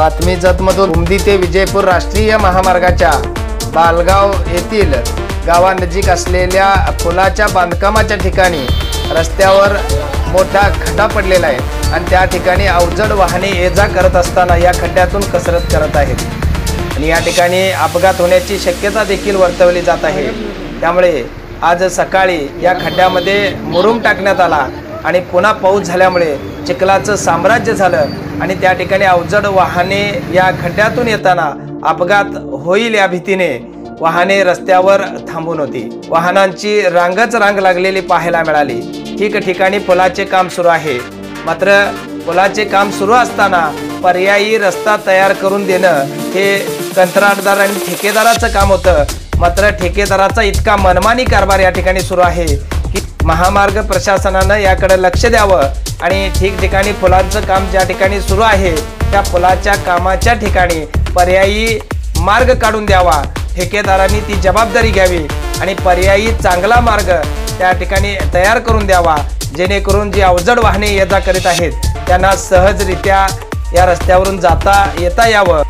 बातमी जतमधून उमदी ते विजयपूर राष्ट्रीय महामार्गाच्या बालगाव येथील गावानजीक असलेल्या पुलाच्या बांधकामाच्या ठिकाणी रस्त्यावर मोठा खड्डा पडलेला आहे आणि त्या ठिकाणी अवजड वाहने ये जा करत असताना या खड्ड्यातून कसरत करत आहेत आणि या ठिकाणी अपघात होण्याची शक्यता देखील वर्तवली जात आहे। त्यामुळे आज सकाळी या खड्ड्यामध्ये मुरुम टाकण्यात आला आणि पुन्हा पाऊस झाल्यामुळे चिखलाचं साम्राज्य झालं आणि त्या ठिकाणी अवजड वाहने या खड्ड्यातून येताना अपघात होईल या भीतीने वाहने रस्त्यावर थांबून होती। वाहनांची रांगच रांग लागलेली पाहायला मिळाली। ठिकठिकाणी पुलाचे काम सुरू आहे, मात्र पुलाचे काम सुरू असताना पर्यायी रस्ता तयार करून देणं हे कंत्राटदार आणि ठेकेदाराचं काम होतं। मात्र ठेकेदाराचा इतका मनमानी कारभार या ठिकाणी सुरू आहे की महामार्ग प्रशासनानं याकडे लक्ष द्यावं आणि ठिकठिकाणी पुलांचं काम ज्या ठिकाणी सुरू आहे त्या पुलाच्या कामाच्या ठिकाणी पर्यायी मार्ग काढून द्यावा। ठेकेदारांनी ती जबाबदारी घ्यावी आणि पर्यायी चांगला मार्ग त्या ठिकाणी तयार करून द्यावा, जेणेकरून जी अवजड वाहने ये जा करीत आहेत त्यांना सहजरित्या या रस्त्यावरून जाता येता यावं।